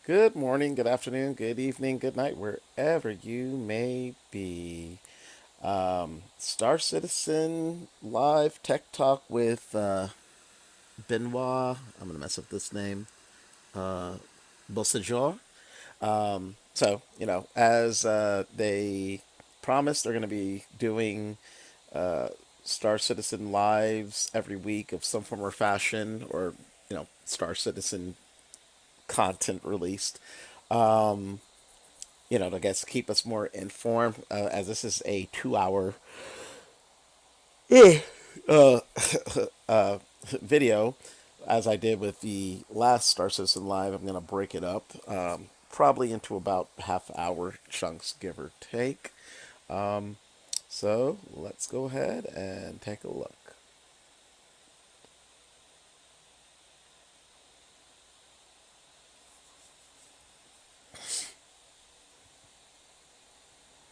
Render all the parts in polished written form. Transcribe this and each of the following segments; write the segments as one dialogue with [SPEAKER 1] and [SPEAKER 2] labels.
[SPEAKER 1] Good morning, good afternoon, good evening, good night, wherever you may be. Star Citizen Live Tech Talk with Benoit. I'm going to mess up this name. Uh, Beausejour. As they promised, they're going to be doing uh, Star Citizen lives every week of some form or fashion, or Star Citizen content released. Um, to guess keep us more informed, as this is a 2 hour uh, video. As I did with the last Star Citizen Live, I'm going to break it up probably into about half hour chunks, give or take. Um, so let's go ahead and take a look.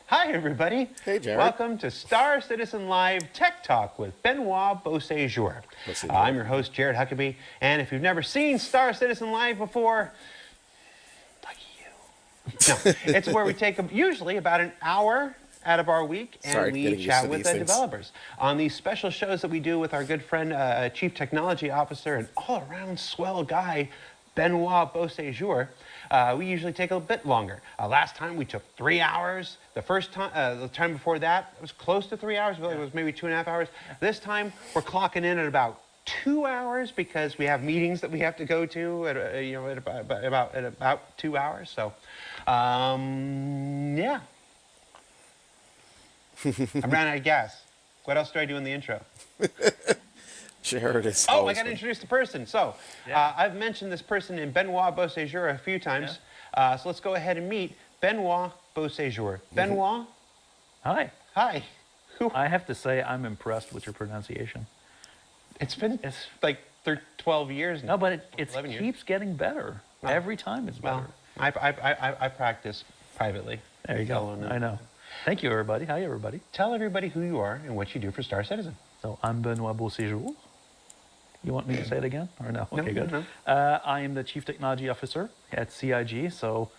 [SPEAKER 2] Hi, everybody.
[SPEAKER 1] Hey, Jared.
[SPEAKER 2] Welcome to Star Citizen Live Tech Talk with Benoit Beausejour.
[SPEAKER 1] Beausejour.
[SPEAKER 2] I'm your host, Jared Huckabee, and if you've never seen Star Citizen Live before, lucky you. No, it's where we take usually about an hour out of our week and we chat with the developers on these special shows that we do with our good friend, Chief Technology Officer and all-around swell guy, Benoit Beausejour. We usually take a bit longer. Last time we took 3 hours. The time before that, it was close to 3 hours. I feel like it was maybe 2.5 hours. This time we're clocking in at about 2 hours because we have meetings that we have to go to at about 2 hours. So, yeah. I'm running out of gas. What else do I do in the intro?
[SPEAKER 1] Jared is.
[SPEAKER 2] Oh, I got to introduce the person. So, I've mentioned this person in Benoit Beausejour a few times. So let's go ahead and meet Benoit Beausejour. Benoit?
[SPEAKER 3] Hi.
[SPEAKER 2] Hi.
[SPEAKER 3] I have to say I'm impressed with your pronunciation.
[SPEAKER 2] It's been like 12 years now.
[SPEAKER 3] No, but it keeps getting better. Every time it's better.
[SPEAKER 2] I practice privately.
[SPEAKER 3] There you go. I know. Thank you, everybody. Hi, everybody.
[SPEAKER 2] Tell everybody who you are and what you do for Star Citizen.
[SPEAKER 3] So I'm Benoit Beausejour. You want me to say it again or no? Okay, good.
[SPEAKER 2] No.
[SPEAKER 3] I am the Chief Technology Officer at CIG. So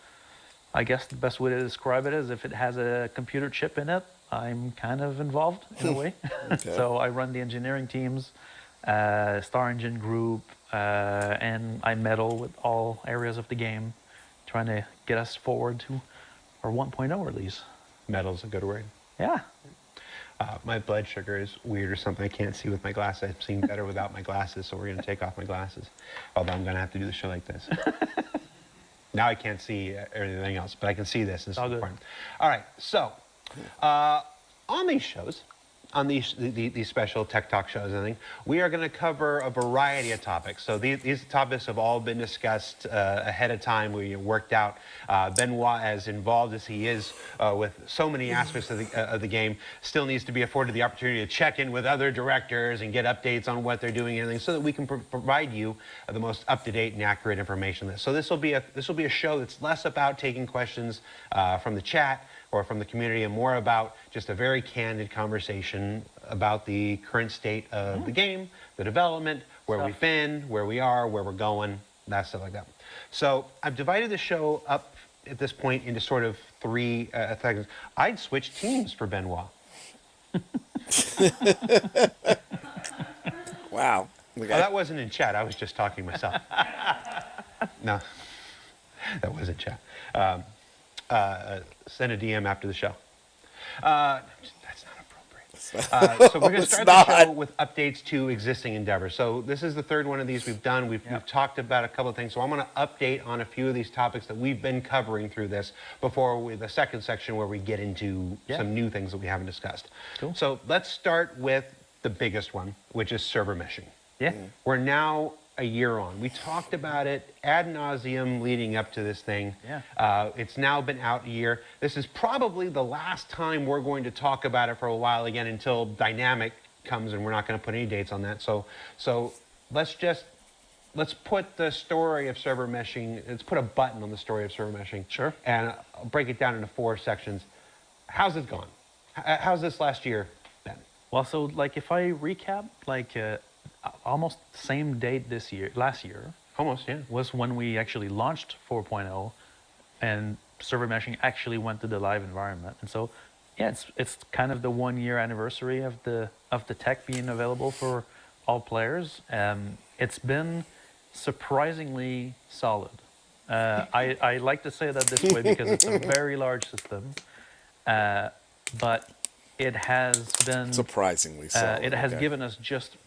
[SPEAKER 3] I guess the best way to describe it is if it has a computer chip in it, I'm kind of involved in a way. Okay. So I run the engineering teams, Star Engine Group, and I meddle with all areas of the game, trying to get us forward to our 1.0 release.
[SPEAKER 2] Meddle's a good word.
[SPEAKER 3] Yeah.
[SPEAKER 2] My blood sugar is weird or something. I can't see with my glasses. I'm seeing better without my glasses, so we're going to take off my glasses. Although I'm going to have to do the show like this. Now I can't see everything else, but I can see this. This is important. All right, so on these shows, on these special Tech Talk shows, I think, we are going to cover a variety of topics. So these topics have all been discussed ahead of time. We worked out. Benoit, as involved as he is with so many aspects of the game, still needs to be afforded the opportunity to check in with other directors and get updates on what they're doing and everything, so that we can provide you the most up-to-date and accurate information. So this will be a show that's less about taking questions from the chat or from the community, and more about just a very candid conversation about the current state of the game, the development, where we've been, where we are, where we're going, that stuff like that. So I've divided the show up at this point into sort of three segments. I'd switch teams for Benoit.
[SPEAKER 1] Wow.
[SPEAKER 2] Oh, that wasn't in chat. I was just talking myself. No, that wasn't chat. Send a DM after the show. That's not appropriate. So we're going to start the show with updates to existing endeavors. So this is the third one of these we've done. We've talked about a couple of things. So I'm going to update on a few of these topics that we've been covering through this before the second section where we get into some new things that we haven't discussed. Cool. So let's start with the biggest one, which is server meshing.
[SPEAKER 3] Yeah.
[SPEAKER 2] We're now a year on. We talked about it ad nauseum leading up to this thing.
[SPEAKER 3] Yeah.
[SPEAKER 2] It's now been out a year. This is probably the last time we're going to talk about it for a while again, until Dynamic comes, and we're not going to put any dates on that. So let's put the story of server meshing, let's put a button on the story of server meshing.
[SPEAKER 3] Sure.
[SPEAKER 2] And I'll break it down into 4 sections. How's it gone? How's this last year been?
[SPEAKER 3] Well, so like if I recap, like almost same date last year,
[SPEAKER 2] Almost, yeah.
[SPEAKER 3] was when we actually launched 4.0 and server meshing actually went to the live environment. And so, yeah, it's kind of the 1 year anniversary of the tech being available for all players. It's been surprisingly solid. I like to say that this way because it's a very large system, but it has been
[SPEAKER 1] Surprisingly
[SPEAKER 3] it
[SPEAKER 1] solid.
[SPEAKER 3] has
[SPEAKER 1] Okay.
[SPEAKER 3] given us just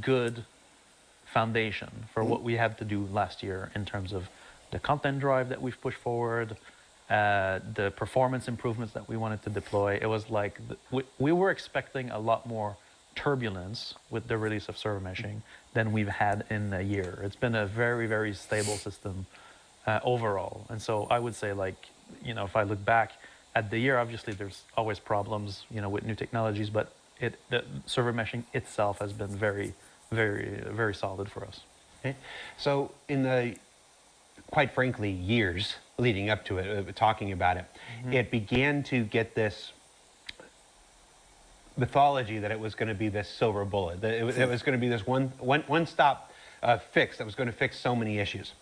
[SPEAKER 3] good foundation for what we had to do last year in terms of the content drive that we've pushed forward, the performance improvements that we wanted to deploy. It was like we were expecting a lot more turbulence with the release of server meshing than we've had in a year. It's been a very, very stable system overall. And so I would say, like, if I look back at the year, obviously there's always problems, with new technologies, but the server meshing itself has been very, very, very solid for us.
[SPEAKER 2] Okay. So in the, quite frankly, years leading up to it, talking about it, it began to get this mythology that it was going to be this silver bullet, that it was going to be this one-stop fix that was going to fix so many issues.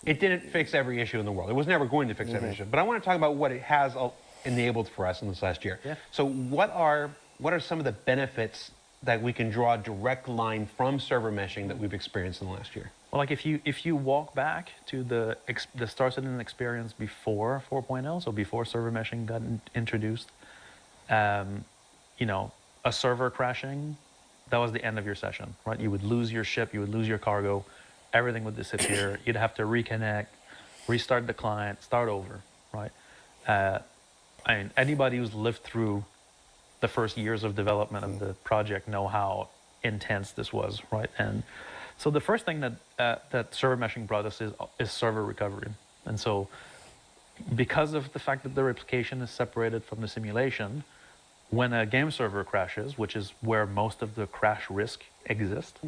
[SPEAKER 2] It didn't fix every issue in the world. It was never going to fix every issue. But I want to talk about what it has enabled for us in this last year.
[SPEAKER 3] Yeah.
[SPEAKER 2] So what are some of the benefits that we can draw a direct line from server meshing that we've experienced in the last year?
[SPEAKER 3] Well, like if you walk back to the Star Citizen experience before 4.0, so before server meshing got introduced, a server crashing, that was the end of your session, right? You would lose your ship, you would lose your cargo, everything would disappear. You'd have to reconnect, restart the client, start over, right? I mean, anybody who's lived through the first years of development of the project know how intense this was, right? And so the first thing that server meshing brought us is server recovery. And so because of the fact that the replication is separated from the simulation, when a game server crashes, which is where most of the crash risk exists,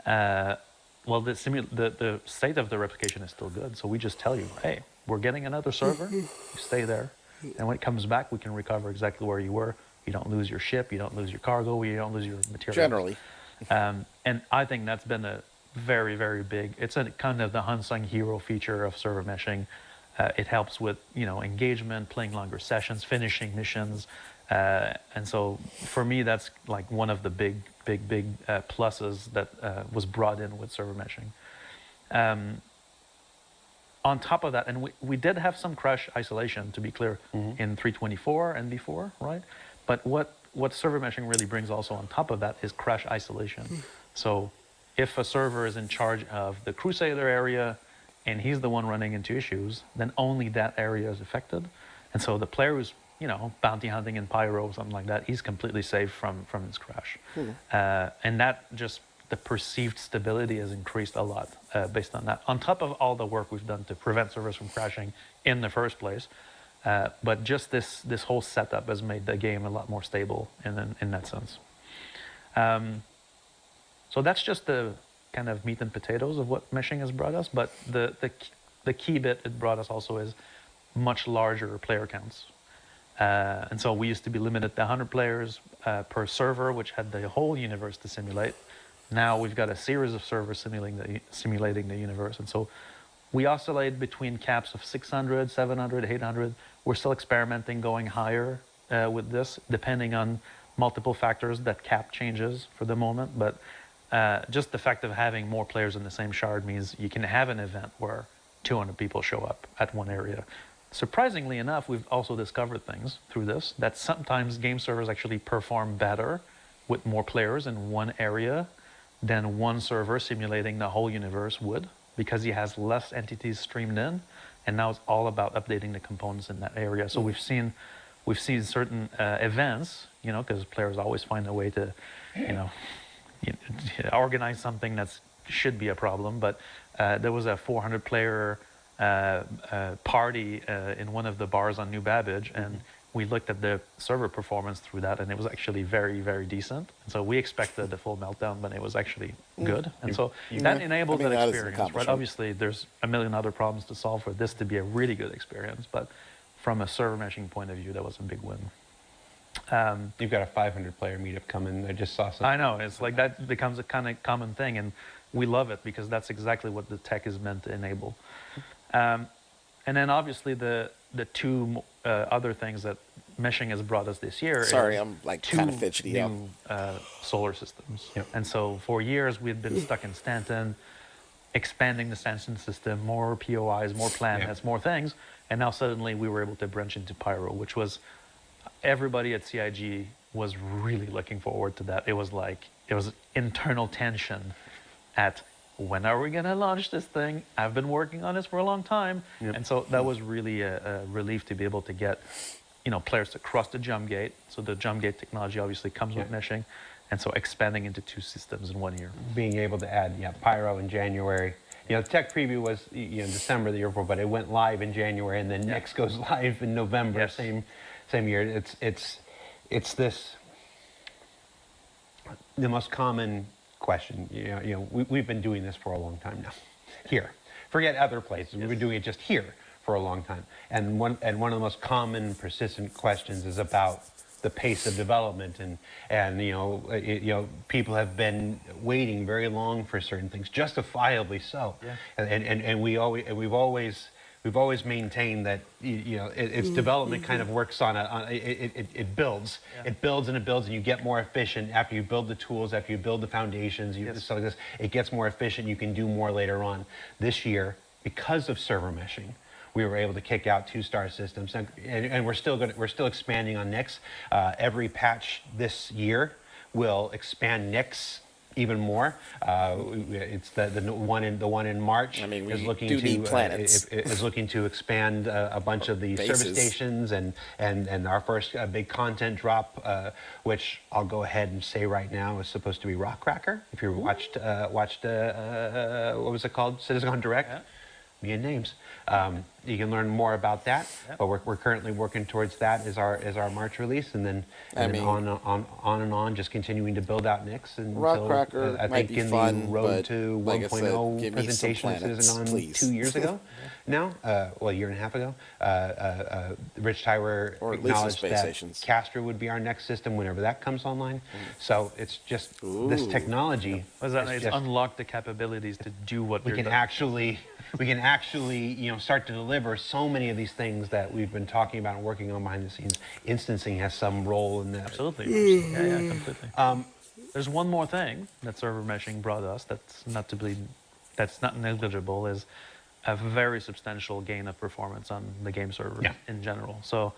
[SPEAKER 3] well, the state of the replication is still good. So we just tell you, hey, we're getting another server, you stay there. And when it comes back, we can recover exactly where you were. You don't lose your ship, you don't lose your cargo, you don't lose your materials.
[SPEAKER 1] Generally.
[SPEAKER 3] And I think that's been a very, very big, it's a kind of the unsung hero feature of server meshing. It helps with, engagement, playing longer sessions, finishing missions. And so for me, that's like one of the big pluses that was brought in with server meshing. On top of that, and we did have some crash isolation, to be clear, in 324 and before, right? But what server meshing really brings also on top of that is crash isolation. So if a server is in charge of the Crusader area and he's the one running into issues, then only that area is affected. And so the player who's, bounty hunting in Pyro or something like that, he's completely safe from this crash. And that just, the perceived stability has increased a lot based on that. On top of all the work we've done to prevent servers from crashing in the first place, but just this whole setup has made the game a lot more stable in that sense. So that's just the kind of meat and potatoes of what meshing has brought us. But the key bit it brought us also is much larger player counts. And so we used to be limited to 100 players per server, which had the whole universe to simulate. Now we've got a series of servers simulating the universe. And so we oscillate between caps of 600, 700, 800. We're still experimenting going higher with this, depending on multiple factors. That cap changes for the moment. But just the fact of having more players in the same shard means you can have an event where 200 people show up at one area. Surprisingly enough, we've also discovered things through this, that sometimes game servers actually perform better with more players in one area than one server simulating the whole universe would, because he has less entities streamed in, and now it's all about updating the components in that area. So we've seen certain events, because players always find a way to, organize something that should be a problem. But there was a 400-player party in one of the bars on New Babbage, and we looked at the server performance through that, and it was actually very, very decent. And so we expected the full meltdown, but it was actually good. And so that enables that
[SPEAKER 1] that is an
[SPEAKER 3] experience, right?
[SPEAKER 1] accomplishment.
[SPEAKER 3] Obviously, there's a million other problems to solve for this to be a really good experience, but from a server meshing point of view, that was a big win.
[SPEAKER 2] You've got a 500-player meetup coming. I just saw something.
[SPEAKER 3] I know, it's like that becomes a kind of common thing. And we love it because that's exactly what the tech is meant to enable. And then obviously the two other things that meshing has brought us this year
[SPEAKER 1] Sorry,
[SPEAKER 3] is
[SPEAKER 1] I'm like kind of
[SPEAKER 3] two
[SPEAKER 1] fidgety.
[SPEAKER 3] new solar systems.
[SPEAKER 2] Yep.
[SPEAKER 3] And so for years we'd been stuck in Stanton, expanding the Stanton system, more POIs, more planets, more things, and now suddenly we were able to branch into Pyro, which was everybody at CIG was really looking forward to that. It was like it was internal tension at when are we going to launch this thing? I've been working on this for a long time. And so that was really a relief to be able to get, players to cross the jump gate. So the jump gate technology obviously comes with meshing. And so expanding into two systems in 1 year.
[SPEAKER 2] Being able to add Pyro in January. The tech preview was December the year before, but it went live in January, and then Nyx goes live in November, same year. It's this the most common question. We've been doing this for a long time now. Here, forget other places. We've been doing it just here for a long time, and one of the most common persistent questions is about the pace of development, and people have been waiting very long for certain things, justifiably so. And we've always maintained that its development kind of works on it builds. It builds and it builds, and you get more efficient after you build the tools, after you build the foundations. Stuff like this, it gets more efficient. You can do more later on. This year, because of server meshing, we were able to kick out 2-star systems, and we're still expanding on Nyx. Every patch this year will expand Nyx even more. It's the one in March.
[SPEAKER 1] I mean, we
[SPEAKER 2] is looking
[SPEAKER 1] do
[SPEAKER 2] to
[SPEAKER 1] need planets.
[SPEAKER 2] is looking to expand a bunch of the
[SPEAKER 1] Bases.
[SPEAKER 2] service stations, and our first big content drop, which I'll go ahead and say right now is supposed to be Rockcracker. If you watched what was it called, Citizen Direct.
[SPEAKER 3] Yeah.
[SPEAKER 2] Me and names. You can learn more about that, but we're currently working towards that as our March release, and then on, just continuing to build out Nyx until
[SPEAKER 1] Rockcracker
[SPEAKER 2] I
[SPEAKER 1] might
[SPEAKER 2] think
[SPEAKER 1] be
[SPEAKER 2] in
[SPEAKER 1] fun,
[SPEAKER 2] the road
[SPEAKER 1] but
[SPEAKER 2] to
[SPEAKER 1] like I said,
[SPEAKER 2] 1.0
[SPEAKER 1] give me some
[SPEAKER 2] presentation
[SPEAKER 1] planets,
[SPEAKER 2] on
[SPEAKER 1] please.
[SPEAKER 2] 2 years ago. Now, a year and a half ago, Rich Tyler
[SPEAKER 1] Or at least the
[SPEAKER 2] acknowledged
[SPEAKER 1] space
[SPEAKER 2] that
[SPEAKER 1] stations.
[SPEAKER 2] Castor would be our next system whenever that comes online. So it's just this
[SPEAKER 1] Ooh.
[SPEAKER 2] technology.
[SPEAKER 3] Was that
[SPEAKER 2] is
[SPEAKER 3] it's
[SPEAKER 2] just-
[SPEAKER 3] unlocked the capabilities to do what
[SPEAKER 2] we
[SPEAKER 3] you're
[SPEAKER 2] can
[SPEAKER 3] doing.
[SPEAKER 2] actually start to deliver so many of these things that we've been talking about and working on behind the scenes. Instancing has some role in that.
[SPEAKER 3] Absolutely. Yeah, completely. There's one more thing that server meshing brought us that's not negligible, is a very substantial gain of performance on the game server in general. So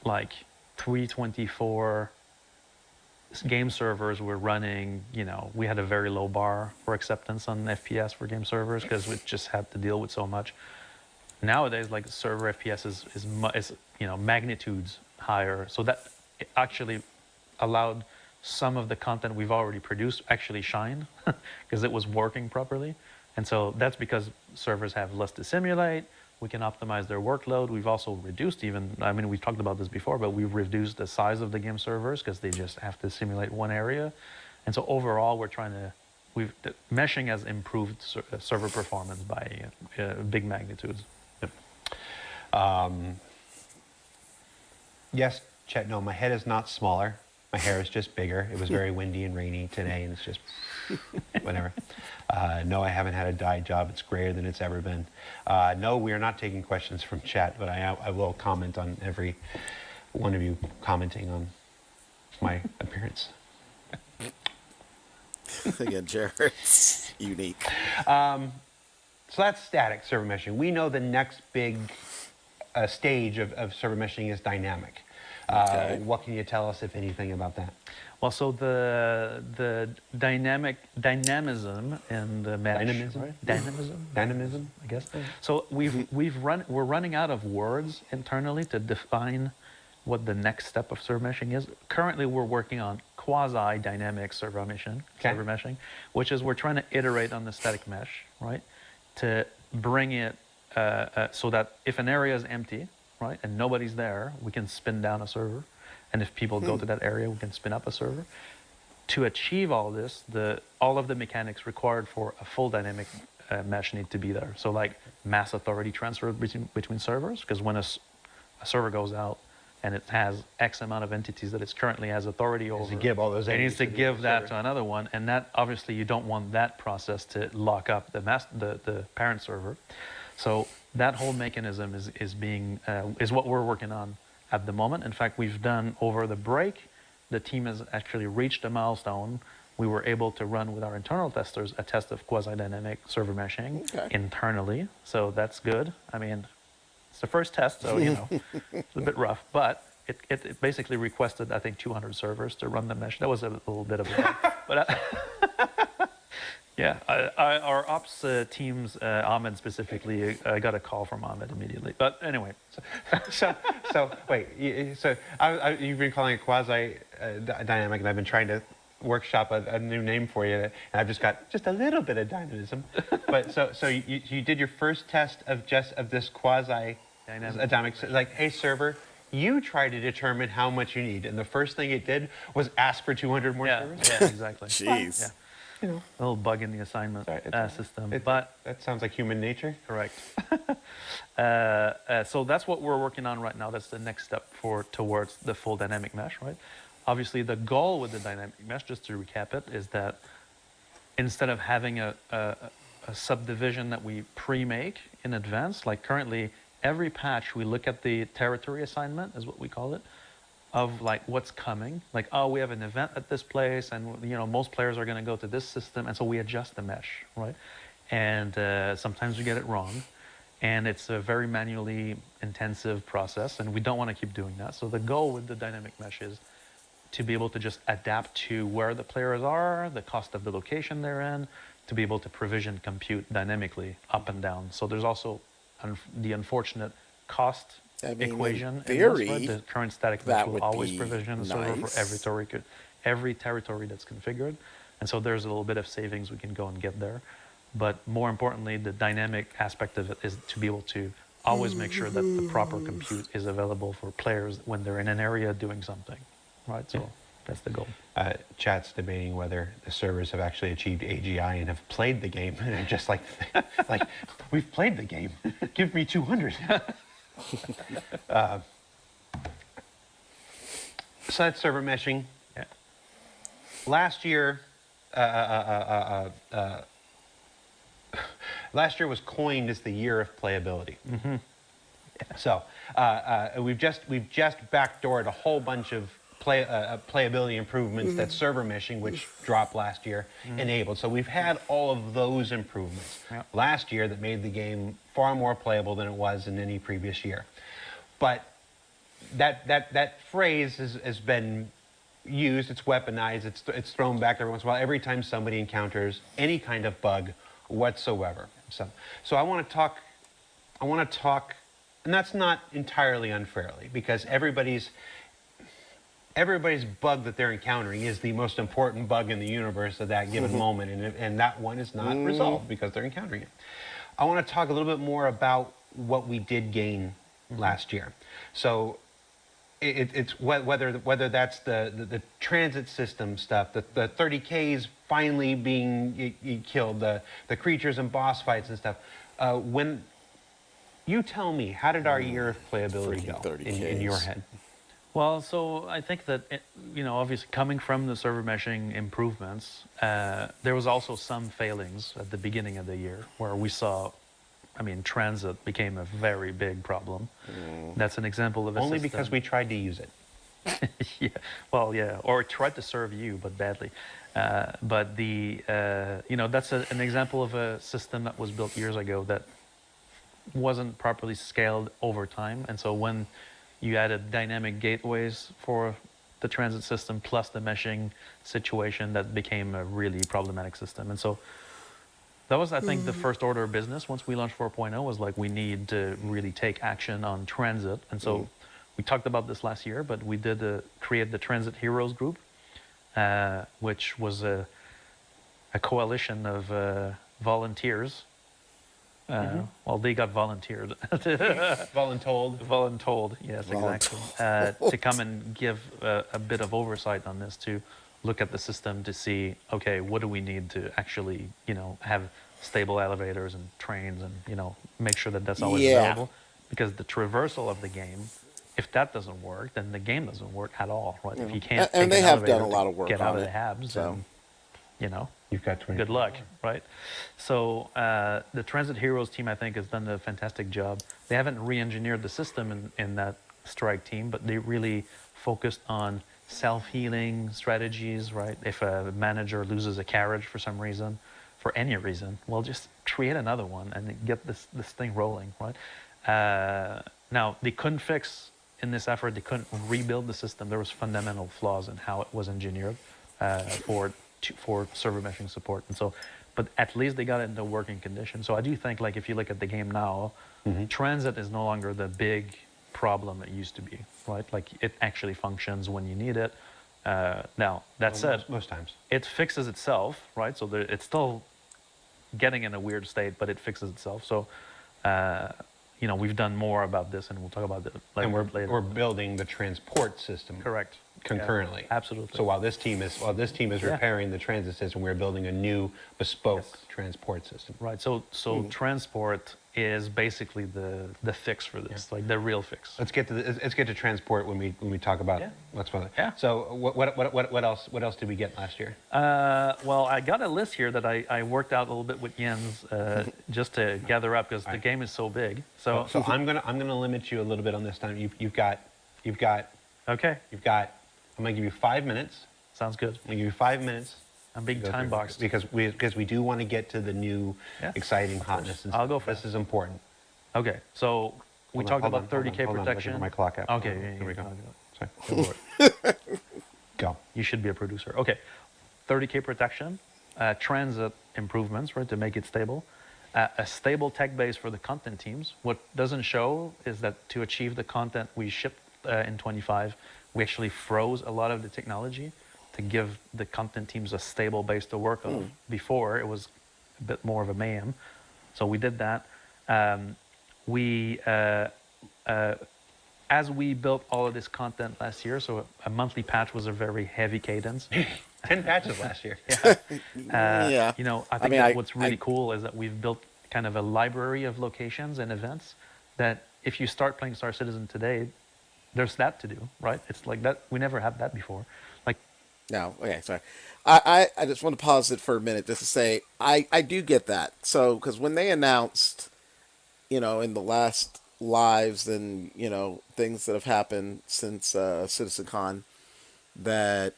[SPEAKER 3] like 324 game servers were running, we had a very low bar for acceptance on FPS for game servers because we just had to deal with so much. Nowadays, like server FPS is magnitudes higher. So that actually allowed some of the content we've already produced actually shine because it was working properly. And so that's because servers have less to simulate. We can optimize their workload. We've also reduced we've talked about this before, but we've reduced the size of the game servers because they just have to simulate one area. And so overall, the meshing has improved server performance by big magnitudes.
[SPEAKER 2] Yes, Chet, no, my head is not smaller. My hair is just bigger. It was very windy and rainy today, and it's just whatever. No, I haven't had a dye job. It's grayer than it's ever been. No, we are not taking questions from chat, but I will comment on every one of you commenting on my appearance.
[SPEAKER 1] Again, Jared's unique.
[SPEAKER 2] So that's static server meshing. We know the next big stage of server meshing is dynamic.
[SPEAKER 1] Okay.
[SPEAKER 2] What can you tell us, if anything, about that?
[SPEAKER 3] Well, so the dynamism in the mesh,
[SPEAKER 2] Dynamism?
[SPEAKER 3] right? Dynamism, I guess. So we're running out of words internally to define what the next step of server meshing is. Currently, we're working on quasi-dynamic server meshing, which is we're trying to iterate on the static mesh, right, to bring it so that if an area is empty, right, and nobody's there, we can spin down a server. And if people go to that area, we can spin up a server. To achieve all this, all of the mechanics required for a full dynamic mesh need to be there. So like mass authority transfer between servers, because when a server goes out, and it has X amount of entities that it currently has authority over.
[SPEAKER 2] To give all those
[SPEAKER 3] it needs to
[SPEAKER 2] entities
[SPEAKER 3] give
[SPEAKER 2] the
[SPEAKER 3] that
[SPEAKER 2] server.
[SPEAKER 3] to another one, and that obviously you don't want that process to lock up the parent server. So that whole mechanism is what we're working on at the moment. In fact, we've done over the break, the team has actually reached a milestone. We were able to run with our internal testers a test of quasi-dynamic server meshing internally, so that's good. I mean, it's the first test, so it's a bit rough, but it basically requested, I think, 200 servers to run the mesh. That was a little bit of a but yeah, our ops teams, Ahmed specifically, I got a call from Ahmed immediately. But anyway,
[SPEAKER 2] So wait, you've been calling it quasi-dynamic, and I've been trying to workshop a new name for you, and I've just got just a little bit of dynamism. But so you did your first test of this quasi-dynamic, like, hey server, you try to determine how much you need, and the first thing it did was ask for 200 more servers.
[SPEAKER 3] yeah, exactly.
[SPEAKER 1] Jeez.
[SPEAKER 3] Yeah. A little bug in the assignment system, but
[SPEAKER 2] that sounds like human nature.
[SPEAKER 3] correct. So that's what we're working on right now. That's the next step towards the full dynamic mesh, right? Obviously, the goal with the dynamic mesh, just to recap it, is that instead of having a subdivision that we pre-make in advance, like currently, every patch we look at the territory assignment, is what we call it, of like what's coming, like, oh, we have an event at this place, and most players are going to go to this system, and so we adjust the mesh, right? And sometimes we get it wrong, and it's a very manually intensive process, and we don't want to keep doing that. So the goal with the dynamic mesh is to be able to just adapt to where the players are, the cost of the location they're in, to be able to provision compute dynamically up and down. So there's also the unfortunate cost equation.
[SPEAKER 1] In theory,
[SPEAKER 3] in this, right? The current static mesh will always provision the server for every territory that's configured. And so there's a little bit of savings we can go and get there. But more importantly, the dynamic aspect of it is to be able to always make sure that the proper compute is available for players when they're in an area doing something, right? So that's the goal.
[SPEAKER 2] Chat's debating whether the servers have actually achieved AGI and have played the game, and they're just like, we've played the game. Give me 200. So that's server meshing.
[SPEAKER 3] Yeah.
[SPEAKER 2] Last year, last year was coined as the year of playability.
[SPEAKER 3] Mm-hmm.
[SPEAKER 2] Yeah. So we've just backdoored a whole bunch of playability improvements that server meshing, which dropped last year, enabled. So we've had all of those improvements last year that made the game far more playable than it was in any previous year. But that phrase has been used, it's weaponized, it's thrown back every once in a while, every time somebody encounters any kind of bug whatsoever. So I want to talk, and that's not entirely unfairly, because everybody's bug that they're encountering is the most important bug in the universe at that given moment, and that one is not resolved because they're encountering it. I want to talk a little bit more about what we did gain last year. So it's whether that's the transit system stuff, the 30Ks finally being killed, the creatures and boss fights and stuff. When you tell me, how did our year of playability go in your head?
[SPEAKER 3] Well, so I think that, obviously coming from the server meshing improvements, there was also some failings at the beginning of the year where we saw, transit became a very big problem. That's an example of a
[SPEAKER 2] Only
[SPEAKER 3] system.
[SPEAKER 2] because we tried to use it.
[SPEAKER 3] Yeah, well, yeah, or tried to serve you, but badly. But that's an example of a system that was built years ago that wasn't properly scaled over time. And so when you added dynamic gateways for the transit system plus the meshing situation, that became a really problematic system. And so that was, I think, the first order of business once we launched 4.0 was like, we need to really take action on transit. And so we talked about this last year, but we did create the Transit Heroes group, which was a coalition of volunteers. Well, they got volunteered. Voluntold, yes, exactly. To come and give a bit of oversight on this, to look at the system to see, okay, what do we need to actually, have stable elevators and trains and, make sure that that's always available. Because the traversal of the game if that doesn't work, then the game doesn't work at all, right?
[SPEAKER 1] You
[SPEAKER 3] If
[SPEAKER 1] know,
[SPEAKER 3] you can't
[SPEAKER 1] and
[SPEAKER 3] take
[SPEAKER 1] they
[SPEAKER 3] an
[SPEAKER 1] have done
[SPEAKER 3] elevator
[SPEAKER 1] a
[SPEAKER 3] to
[SPEAKER 1] lot of work
[SPEAKER 3] get out
[SPEAKER 1] on
[SPEAKER 3] of the
[SPEAKER 1] it.
[SPEAKER 3] habs,
[SPEAKER 1] So
[SPEAKER 3] then you know,
[SPEAKER 2] You've got 20.
[SPEAKER 3] good luck, right? So the Transit Heroes team, I think, has done a fantastic job. They haven't re-engineered the system in that strike team, but they really focused on self-healing strategies, right? If a manager loses a carriage for some reason, for any reason, well, just create another one and get this thing rolling, right? Now they couldn't fix in this effort. They couldn't rebuild the system. There was fundamental flaws in how it was engineered for server meshing support, and so. But at least they got it into working condition. So I do think, like, if you look at the game now, transit is no longer the big problem it used to be, right? Like, it actually functions when you need it. Now that said,
[SPEAKER 2] Most times.
[SPEAKER 3] it fixes itself, right? So it's still getting in a weird state, but it fixes itself. So, we've done more about this, and we'll talk about it
[SPEAKER 2] And
[SPEAKER 3] later.
[SPEAKER 2] we're building the transport system
[SPEAKER 3] Correct.
[SPEAKER 2] concurrently.
[SPEAKER 3] Yeah, absolutely.
[SPEAKER 2] So while this team is
[SPEAKER 3] Yeah.
[SPEAKER 2] repairing the transit system, we're building a new bespoke
[SPEAKER 3] Yes.
[SPEAKER 2] transport system.
[SPEAKER 3] Right. So transport is basically the fix for this, like the real fix.
[SPEAKER 2] Let's get to transport when we talk about
[SPEAKER 3] Yeah.
[SPEAKER 2] what's about it.
[SPEAKER 3] Yeah.
[SPEAKER 2] So what else did we get last year?
[SPEAKER 3] Well, I got a list here that I worked out a little bit with Jens just to gather up because the game is so big. So
[SPEAKER 2] I'm gonna limit you a little bit on this time. You've got
[SPEAKER 3] okay,
[SPEAKER 2] I'm gonna give you 5 minutes.
[SPEAKER 3] sounds good.
[SPEAKER 2] I'm gonna give you 5 minutes.
[SPEAKER 3] I'm being
[SPEAKER 2] to go
[SPEAKER 3] time
[SPEAKER 2] through-
[SPEAKER 3] boxed.
[SPEAKER 2] because we do want to get to the new
[SPEAKER 3] Yeah,
[SPEAKER 2] exciting hotness. And
[SPEAKER 3] I'll
[SPEAKER 2] stuff.
[SPEAKER 3] go for
[SPEAKER 2] This
[SPEAKER 3] it.
[SPEAKER 2] is important.
[SPEAKER 3] Okay, so we talked about 30K
[SPEAKER 2] hold on,
[SPEAKER 3] protection.
[SPEAKER 2] looking for my clock app.
[SPEAKER 3] Okay,
[SPEAKER 2] Here we go.
[SPEAKER 3] okay.
[SPEAKER 2] Sorry. Go for it. Go.
[SPEAKER 3] You should be a producer. Okay, 30K protection, transit improvements, right, to make it stable, a stable tech base for the content teams. What doesn't show is that to achieve the content we shipped in 25, we actually froze a lot of the technology to give the content teams a stable base to work on. Before, it was a bit more of a mayhem. So we did that. We as we built all of this content last year, so a monthly patch was a very heavy cadence.
[SPEAKER 2] 10 patches last year.
[SPEAKER 1] yeah,
[SPEAKER 3] I think
[SPEAKER 1] mean,
[SPEAKER 3] that what's really cool is that we've built kind of a library of locations and events that if you start playing Star Citizen today, there's that to do, right? It's like that. We never had that before. Like,
[SPEAKER 1] no, okay, sorry. I just want to pause it for a minute just to say I do get that. So because when they announced, in the last lives and things that have happened since CitizenCon, that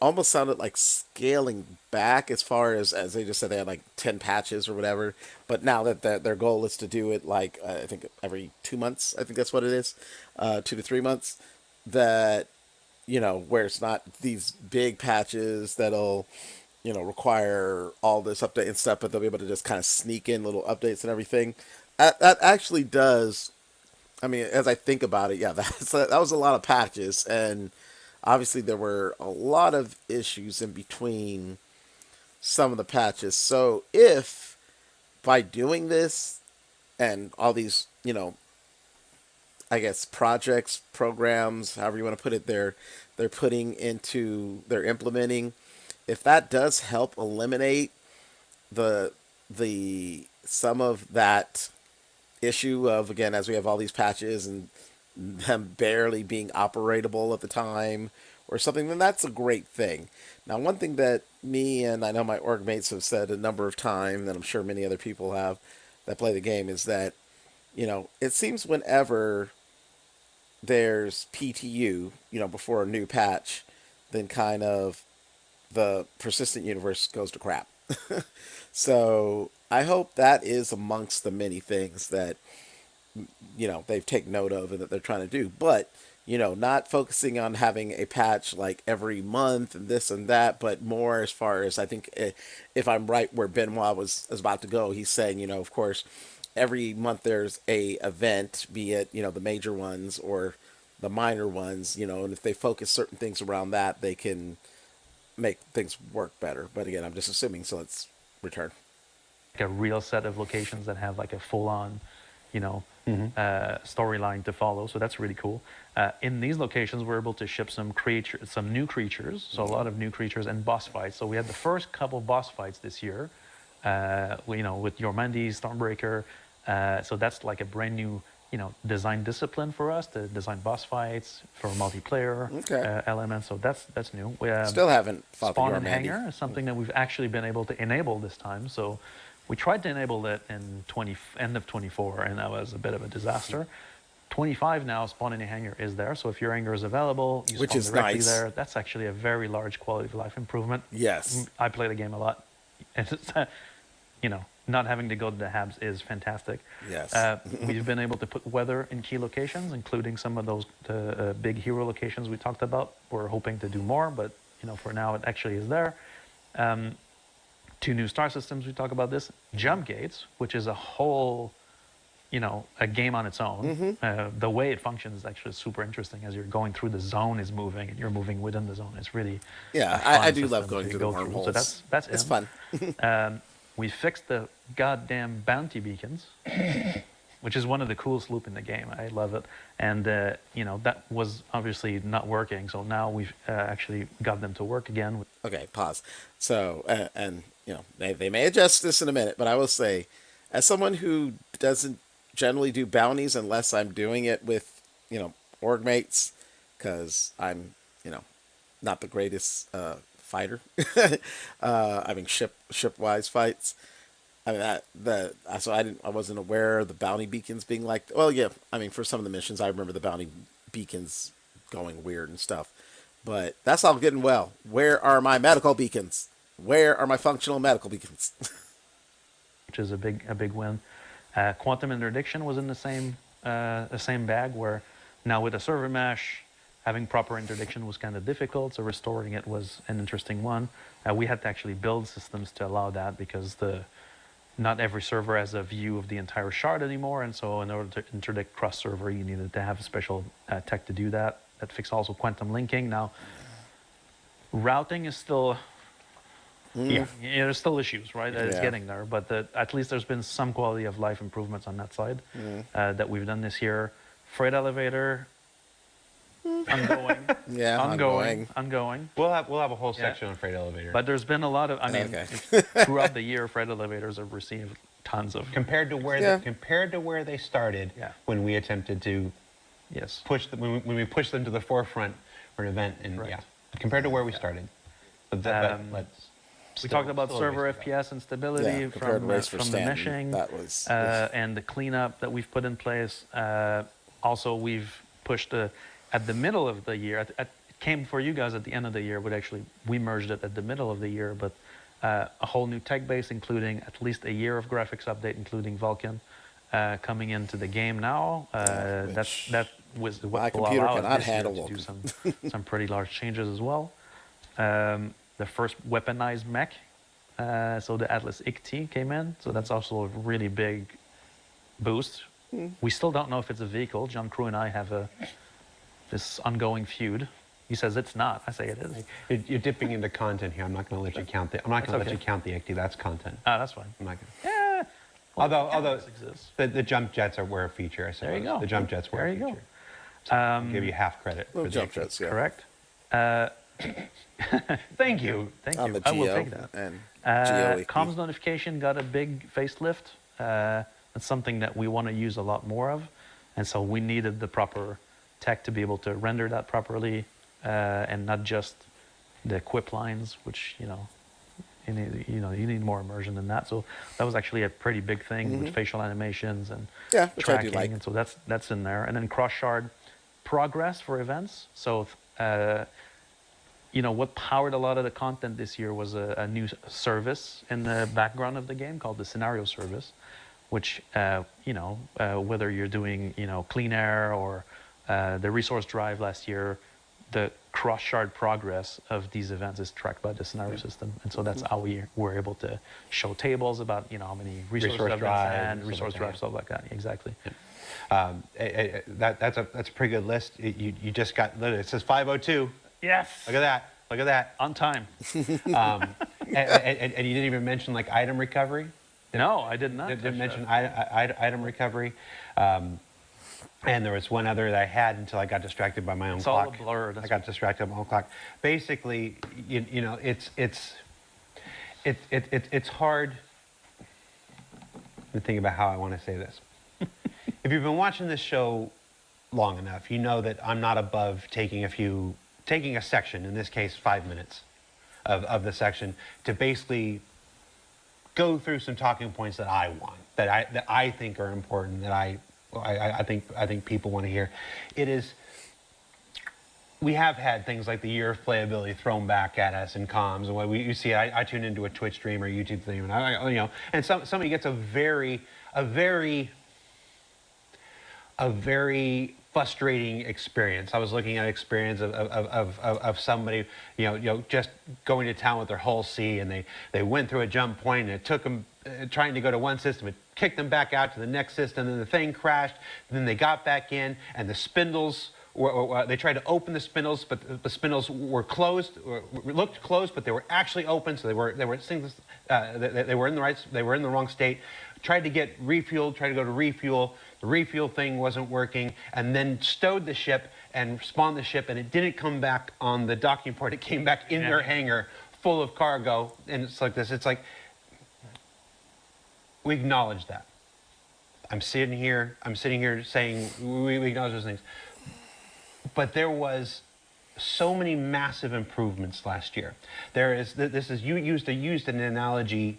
[SPEAKER 1] almost sounded like scaling back as far as they just said they had like 10 patches or whatever. But now that their goal is to do it like I think every 2 months, I think that's what it is, 2 to 3 months, that where it's not these big patches that'll require all this update and stuff, but they'll be able to just kind of sneak in little updates and everything. That actually does. I mean, as I think about it, yeah, that was a lot of patches, and obviously there were a lot of issues in between some of the patches. So if by doing this and all these, I guess projects, programs, however you want to put it, they're putting into, they're implementing, if that does help eliminate the some of that issue of, again, as we have all these patches and them barely being operatable at the time or something, then that's a great thing. Now, one thing that me and I know my org mates have said a number of times, and I'm sure many other people have that play the game, is that it seems whenever there's PTU, before a new patch, then kind of the persistent universe goes to crap. So I hope that is amongst the many things that they've taken note of and that they're trying to do. But not focusing on having a patch like every month and this and that, but more as far as, I think, if I'm right where Benoit is about to go, he's saying, of course, every month there's a event, be it the major ones or the minor ones, and if they focus certain things around that, they can make things work better. But again, I'm just assuming, so let's return.
[SPEAKER 3] a real set of locations that have like a full-on, storyline to follow. So that's really cool. In these locations, we're able to ship some new creatures. So a lot of new creatures and boss fights. So we had the first couple boss fights this year. With Yormandi, Stormbreaker. So that's like a brand new design discipline for us to design boss fights for multiplayer
[SPEAKER 1] Okay.
[SPEAKER 3] elements. So that's new.
[SPEAKER 1] Still haven't fought the
[SPEAKER 3] Spawn and
[SPEAKER 1] Gormandi.
[SPEAKER 3] Hangar is something that we've actually been able to enable this time. So we tried to enable it in end of 24, and that was a bit of a disaster. 25 now, Spawn and Hangar is there. So if your hangar is available, you
[SPEAKER 1] Which
[SPEAKER 3] spawn
[SPEAKER 1] is
[SPEAKER 3] directly
[SPEAKER 1] nice.
[SPEAKER 3] there. That's actually a very large quality of life improvement.
[SPEAKER 1] Yes.
[SPEAKER 3] I play the game a lot. And not having to go to the habs is fantastic.
[SPEAKER 1] Yes.
[SPEAKER 3] We've been able to put weather in key locations, including some of those big hero locations we talked about. We're hoping to do more, but for now it actually is there. 2 new star systems, we talk about this. Jump gates, which is a whole, a game on its own. The way it functions is actually super interesting. As you're going through, the zone is moving, and you're moving within the zone. It's really
[SPEAKER 1] Yeah,
[SPEAKER 3] a fun
[SPEAKER 1] I do love
[SPEAKER 3] system
[SPEAKER 1] going
[SPEAKER 3] to
[SPEAKER 1] through the
[SPEAKER 3] go through.
[SPEAKER 1] wormholes.
[SPEAKER 3] So that's
[SPEAKER 1] It's
[SPEAKER 3] in.
[SPEAKER 1] fun.
[SPEAKER 3] We fixed the goddamn bounty beacons, which is one of the coolest loop in the game. I love it. And, that was obviously not working. So now we've actually got them to work again.
[SPEAKER 1] Okay, pause. So, and they may adjust this in a minute, but I will say, as someone who doesn't generally do bounties unless I'm doing it with, org mates, because I'm, not the greatest fighter. I mean, ship-wise fights. I mean so I wasn't aware of the bounty beacons being like. Well, yeah. I mean, for some of the missions, I remember the bounty beacons going weird and stuff. But that's all good and well. Where are my medical beacons? Where are my functional medical beacons?
[SPEAKER 3] Which is a big win. Quantum interdiction was in the same bag, where now with a server mesh, having proper interdiction was kind of difficult, so restoring it was an interesting one. We had to actually build systems to allow that, because not every server has a view of the entire shard anymore, and so in order to interdict cross-server, you needed to have a special tech to do that. That fixed also quantum linking. Now, routing is still... Yeah, there's still issues, right? It's
[SPEAKER 1] Yeah.
[SPEAKER 3] getting there, but at least there's been some quality of life improvements on that side that we've done this year. Freight elevator, ongoing,
[SPEAKER 1] Yeah,
[SPEAKER 3] ongoing.
[SPEAKER 2] We'll have a whole section on freight elevator.
[SPEAKER 3] But there's been a lot of,
[SPEAKER 1] Okay.
[SPEAKER 3] throughout the year, freight elevators have received tons of...
[SPEAKER 2] compared to where they started,
[SPEAKER 3] Yeah.
[SPEAKER 2] when we attempted to
[SPEAKER 3] Yes.
[SPEAKER 2] when we pushed them to the forefront for an event, and
[SPEAKER 3] Right.
[SPEAKER 2] yeah, compared to where we started. But
[SPEAKER 3] We talked about server FPS and stability
[SPEAKER 1] Yeah, compared to Race for
[SPEAKER 3] from the
[SPEAKER 1] Stanton,
[SPEAKER 3] meshing,
[SPEAKER 1] that was-
[SPEAKER 3] and the cleanup that we've put in place. Also, we've pushed at the middle of the year. It came for you guys at the end of the year, but actually we merged it at the middle of the year. But a whole new tech base, including at least a year of graphics update, including Vulkan, coming into the game now. That was what
[SPEAKER 1] my
[SPEAKER 3] will
[SPEAKER 1] computer
[SPEAKER 3] allow us
[SPEAKER 1] cannot
[SPEAKER 3] this year
[SPEAKER 1] handle
[SPEAKER 3] to do
[SPEAKER 1] Vulkan.
[SPEAKER 3] some pretty large changes as well. The first weaponized mech, so the Atlas ICT came in, so that's also a really big boost. We still don't know if it's a vehicle. John Crew and I have this ongoing feud. He says it's not. I say it is.
[SPEAKER 2] you're dipping into content here. I'm not going to let you count the. I'm not going to
[SPEAKER 3] That's
[SPEAKER 2] let you count the ICT. That's content.
[SPEAKER 3] Ah, that's fine.
[SPEAKER 2] I'm not going.
[SPEAKER 3] Yeah.
[SPEAKER 2] Although
[SPEAKER 3] Exists.
[SPEAKER 2] the jump jets were a feature, I suppose.
[SPEAKER 3] There you go.
[SPEAKER 2] The jump jets were
[SPEAKER 3] There
[SPEAKER 2] a
[SPEAKER 3] you go.
[SPEAKER 2] feature. So I'll give you half credit for
[SPEAKER 1] Little
[SPEAKER 2] the
[SPEAKER 1] jump
[SPEAKER 2] ICT.
[SPEAKER 1] jets, yeah.
[SPEAKER 3] Correct.
[SPEAKER 2] Thank you.
[SPEAKER 3] Thank
[SPEAKER 1] On
[SPEAKER 3] you.
[SPEAKER 1] the
[SPEAKER 3] I will
[SPEAKER 1] Geo
[SPEAKER 3] take that.
[SPEAKER 1] and Geo
[SPEAKER 3] Comms notification got a big facelift. That's something that we want to use a lot more of, and so we needed the proper tech to be able to render that properly, and not just the equip lines, which you need more immersion than that. So that was actually a pretty big thing with facial animations and
[SPEAKER 1] Yeah, which I do
[SPEAKER 3] tracking,
[SPEAKER 1] like.
[SPEAKER 3] and so that's in there. And then cross shard progress for events. So what powered a lot of the content this year was a new service in the background of the game called the scenario service, which whether you're doing clean air or the resource drive last year, the cross shard progress of these events is tracked by the scenario system, and so that's how we were able to show tables about how many resource drives and resource drives, stuff like that. Exactly.
[SPEAKER 2] That's a pretty good list. You just got it says 502.
[SPEAKER 3] Yes.
[SPEAKER 2] Look at that. Look at that.
[SPEAKER 3] On time.
[SPEAKER 2] And you didn't even mention like item recovery.
[SPEAKER 3] No, I did not.
[SPEAKER 2] Didn't mention item recovery. And there was one other that I had until I got distracted by my own clock.
[SPEAKER 3] It's all a blur.
[SPEAKER 2] I got distracted by my own clock. Basically, it's hard. Let me think about how I want to say this. If you've been watching this show long enough, you know that I'm not above taking a section, in this case 5 minutes of the section, to basically go through some talking points that I want, that I think are important, that I think people want to hear. It is, we have had things like the year of playability thrown back at us in comms, and what you see, I tune into a Twitch stream or YouTube stream, and and somebody gets a very frustrating experience. I was looking at an experience of somebody, just going to town with their whole C, and they went through a jump point, and it took them trying to go to one system, it kicked them back out to the next system, and the thing crashed, and then they got back in, and the spindles. They tried to open the spindles, but the spindles were closed, or looked closed, but they were actually open. So they were they were in the wrong state. Tried to get refueled, tried to go to refuel. The refuel thing wasn't working, and then stowed the ship and spawned the ship, and it didn't come back on the docking port. It came back in their hangar full of cargo, and it's like this. It's like, we acknowledge that. I'm sitting here saying we acknowledge those things. But there was so many massive improvements last year. You used an analogy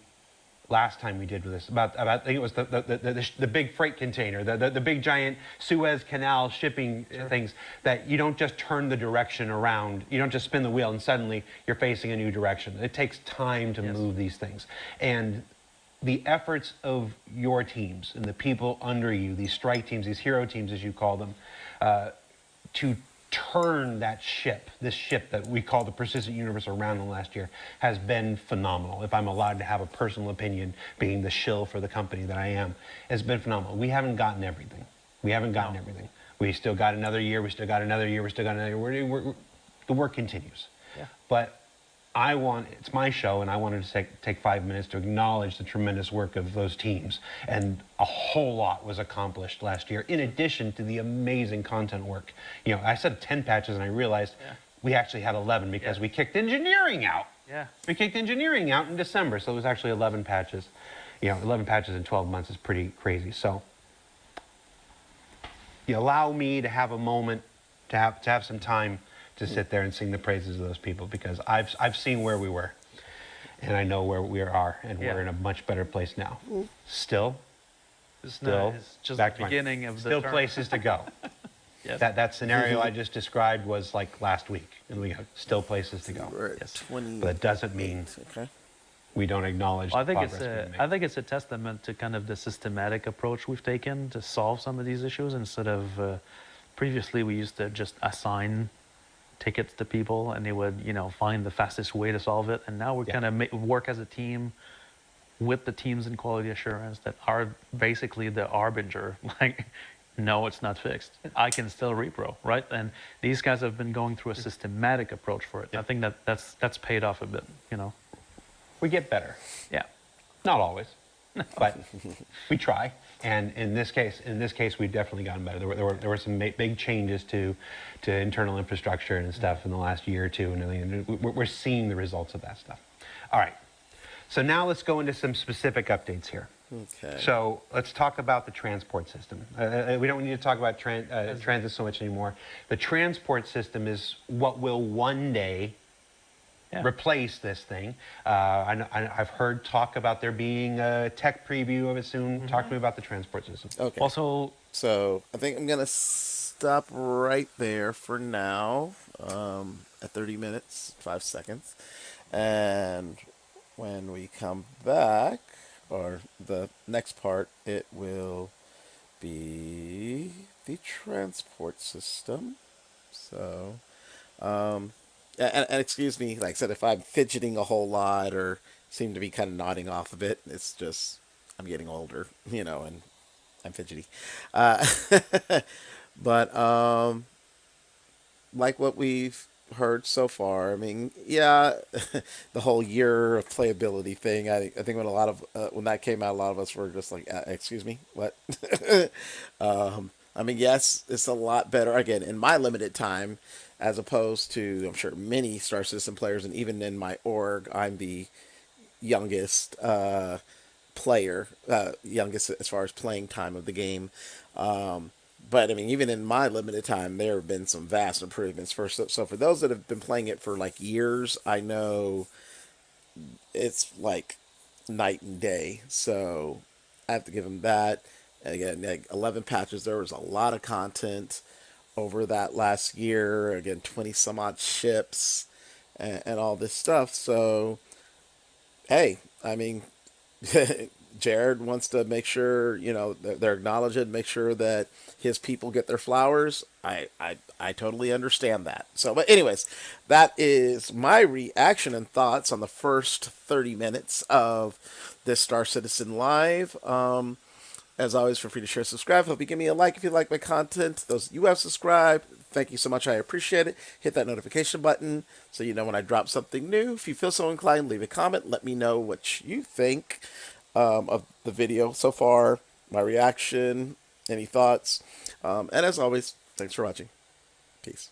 [SPEAKER 2] last time we did with this about I think it was the big freight container, the big giant Suez Canal shipping things, that you don't just turn the direction around, you don't just spin the wheel and suddenly you're facing a new direction. It takes time to move these things. And the efforts of your teams and the people under you, these strike teams, these hero teams as you call them, to turn this ship that we call the persistent universe around in the last year, has been phenomenal. If I'm allowed to have a personal opinion, being the shill for the company that I am, has been phenomenal. We haven't gotten everything. We still got another year. We still got another year. The work continues.
[SPEAKER 3] Yeah.
[SPEAKER 2] But it's my show, and I wanted to take 5 minutes to acknowledge the tremendous work of those teams. And a whole lot was accomplished last year, in addition to the amazing content work. I said 10 patches, and I realized we actually had 11 because we kicked engineering out.
[SPEAKER 3] Yeah.
[SPEAKER 2] We kicked engineering out in December, so it was actually 11 patches. 11 patches in 12 months is pretty crazy. So you allow me to have a moment, to have some time to sit there and sing the praises of those people, because I've seen where we were, and I know where we are, and we're in a much better place now. Still
[SPEAKER 3] It's just
[SPEAKER 2] back
[SPEAKER 3] the beginning of the
[SPEAKER 2] still
[SPEAKER 3] term.
[SPEAKER 2] places to go.
[SPEAKER 3] Yes.
[SPEAKER 2] That scenario I just described was like last week, and we have still places to go.
[SPEAKER 1] We're at
[SPEAKER 3] Yes.
[SPEAKER 1] 20.
[SPEAKER 2] But it doesn't mean
[SPEAKER 1] Okay.
[SPEAKER 2] we don't acknowledge
[SPEAKER 3] Well,
[SPEAKER 2] the progress we make.
[SPEAKER 3] I think it's a testament to kind of the systematic approach we've taken to solve some of these issues, instead of previously we used to just assign tickets to people and they would find the fastest way to solve it, and now we kind of work as a team with the teams in quality assurance that are basically the arbinger. Like, no, it's not fixed, I can still repro, right? And these guys have been going through a systematic approach for it. I think that's paid off a bit.
[SPEAKER 2] We get better.
[SPEAKER 3] Yeah.
[SPEAKER 2] Not always, but we try. And in this case, we've definitely gotten better. There were some big changes to internal infrastructure and stuff in the last year or two, and we're seeing the results of that stuff. All right. So now let's go into some specific updates here.
[SPEAKER 1] Okay.
[SPEAKER 2] So let's talk about the transport system. We don't need to talk about transit so much anymore. The transport system is what will one day replace this thing. I've heard talk about there being a tech preview of it soon. Talk to me about the transport system.
[SPEAKER 1] Okay.
[SPEAKER 3] Also,
[SPEAKER 1] So I think I'm gonna stop right there for now, at 30 minutes 5 seconds, and when we come back, or the next part, it will be the transport system. So, and excuse me, like I said, if I'm fidgeting a whole lot or seem to be kind of nodding off of it, it's just I'm getting older, and I'm fidgety. Uh, but like what we've heard so far, I mean, yeah, the whole year of playability thing. I think when that came out, a lot of us were just like, "Excuse me, what?" I mean, yes, it's a lot better again in my limited time, as opposed to I'm sure many Star Citizen players, and even in my org, I'm the youngest player, youngest as far as playing time of the game. But I mean, even in my limited time, there have been some vast improvements. So for those that have been playing it for like years, I know it's like night and day. So I have to give them that. And again, like 11 patches. There was a lot of content over that last year. Again, 20 some odd ships and all this stuff. So hey, I mean, Jared wants to make sure they're acknowledging, make sure that his people get their flowers. I totally understand that. So, but anyways, that is my reaction and thoughts on the first 30 minutes of this Star Citizen Live. As always, feel free to share, subscribe. Hope you give me a like if you like my content. Those you have subscribed, thank you so much. I appreciate it. Hit that notification button so you know when I drop something new. If you feel so inclined, leave a comment. Let me know what you think of the video so far, my reaction, any thoughts. And as always, thanks for watching. Peace.